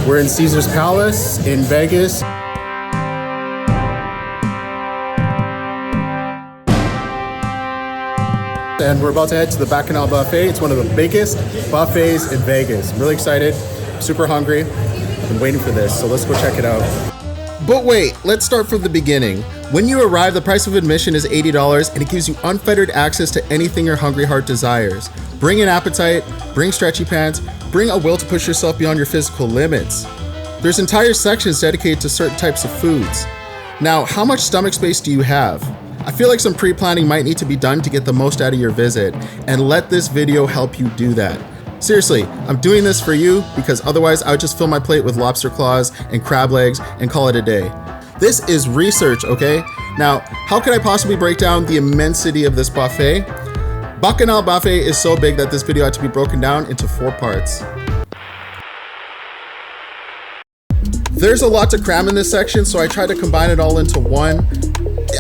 We're in Caesar's Palace in Vegas. And we're about to head to the Bacchanal Buffet. It's one of the biggest buffets in Vegas. I'm really excited, super hungry. I've been waiting for this, so let's go check it out. But wait, let's start from the beginning. When you arrive, the price of admission is $80 and it gives you unfettered access to anything your hungry heart desires. Bring an appetite, bring stretchy pants, bring a will to push yourself beyond your physical limits. There's entire sections dedicated to certain types of foods. Now, how much stomach space do you have? I feel like some pre-planning might need to be done to get the most out of your visit, and let this video help you do that. Seriously, I'm doing this for you because otherwise I would just fill my plate with lobster claws and crab legs and call it a day. This is research, okay? Now, how could I possibly break down the immensity of this buffet? Bacchanal Buffet is so big that this video had to be broken down into 4 parts. There's a lot to cram in this section, so I tried to combine it all into one.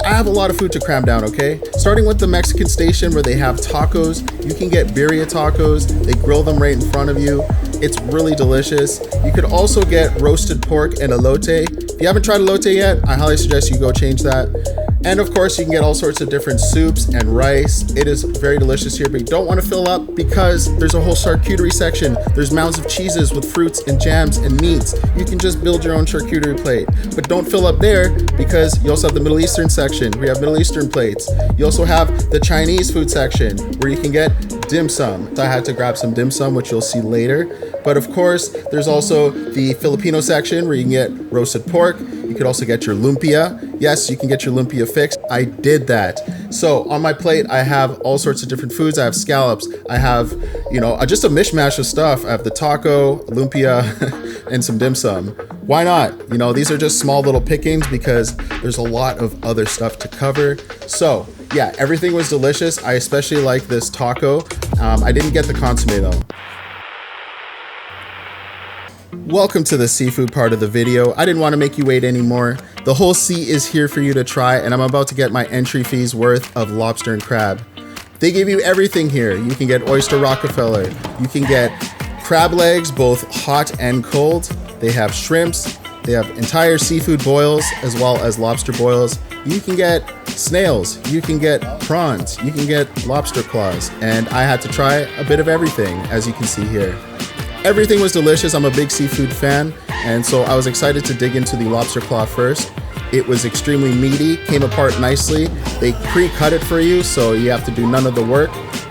I have a lot of food to cram down, okay? Starting with the Mexican station where they have tacos. You can get birria tacos. They grill them right in front of you. It's really delicious. You could also get roasted pork and elote. If you haven't tried elote yet, I highly suggest you go change that. And of course, you can get all sorts of different soups and rice. It is very delicious here, but you don't want to fill up because there's a whole charcuterie section. There's mounds of cheeses with fruits and jams and meats. You can just build your own charcuterie plate, but don't fill up there because you also have the Middle Eastern section where you have Middle Eastern plates. You also have the Chinese food section where you can get dim sum. So I had to grab some dim sum, which you'll see later. But of course, there's also the Filipino section where you can get roasted pork. You could also get your lumpia. Yes, you can get your lumpia fixed. I did that. So on my plate, I have all sorts of different foods. I have scallops. I have, just a mishmash of stuff. I have the taco, lumpia, and some dim sum. Why not? These are just small little pickings because there's a lot of other stuff to cover. So yeah, everything was delicious. I especially like this taco. I didn't get the consomme though. Welcome to the seafood part of the video. I didn't want to make you wait anymore. The whole sea is here for you to try, and I'm about to get my entry fees worth of lobster and crab. They give you everything here. You can get oyster Rockefeller. You can get crab legs, both hot and cold. They have shrimps. They have entire seafood boils as well as lobster boils. You can get snails. You can get prawns. You can get lobster claws. And I had to try a bit of everything, as you can see here. Everything was delicious. I'm a big seafood fan, and so I was excited to dig into the lobster claw first. It was extremely meaty, came apart nicely. They pre-cut it for you, so you have to do none of the work.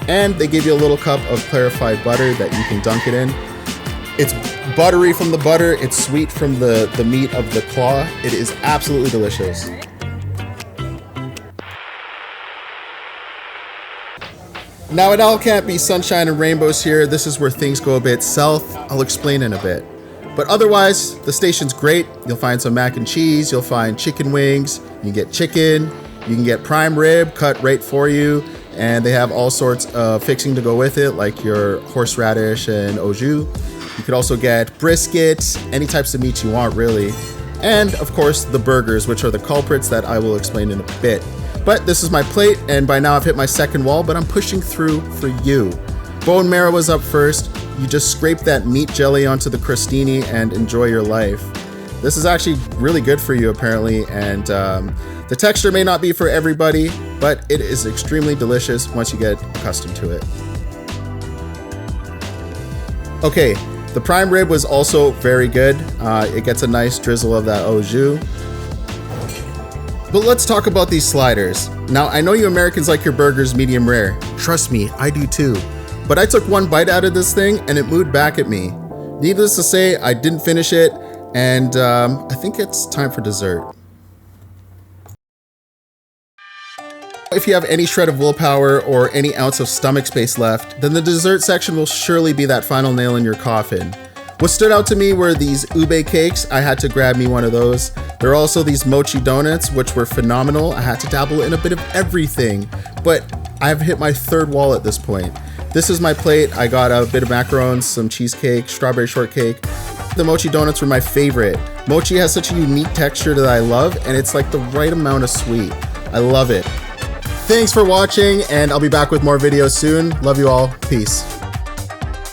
And they give you a little cup of clarified butter that you can dunk it in. It's buttery from the butter, it's sweet from the meat of the claw. It is absolutely delicious. Now, it all can't be sunshine and rainbows here. This is where things go a bit south. I'll explain in a bit. But otherwise, the station's great. You'll find some mac and cheese. You'll find chicken wings. You can get chicken. You can get prime rib cut right for you. And they have all sorts of fixing to go with it, like your horseradish and au jus. You could also get brisket, any types of meats you want, really. And of course, the burgers, which are the culprits that I will explain in a bit. But this is my plate, and by now I've hit my second wall, but I'm pushing through for you. Bone marrow was up first. You just scrape that meat jelly onto the crostini and enjoy your life. This is actually really good for you, apparently, and the texture may not be for everybody, but it is extremely delicious once you get accustomed to it. Okay, the prime rib was also very good. It gets a nice drizzle of that au jus. But let's talk about these sliders. Now, I know you Americans like your burgers medium rare. Trust me, I do too. But I took one bite out of this thing and it moved back at me. Needless to say, I didn't finish it, and I think it's time for dessert. If you have any shred of willpower or any ounce of stomach space left, then the dessert section will surely be that final nail in your coffin. What stood out to me were these ube cakes. I had to grab me one of those. There are also these mochi donuts, which were phenomenal. I had to dabble in a bit of everything, but I've hit my third wall at this point. This is my plate. I got a bit of macarons, some cheesecake, strawberry shortcake. The mochi donuts were my favorite. Mochi has such a unique texture that I love, and it's like the right amount of sweet. I love it. Thanks for watching, and I'll be back with more videos soon. Love you all. Peace.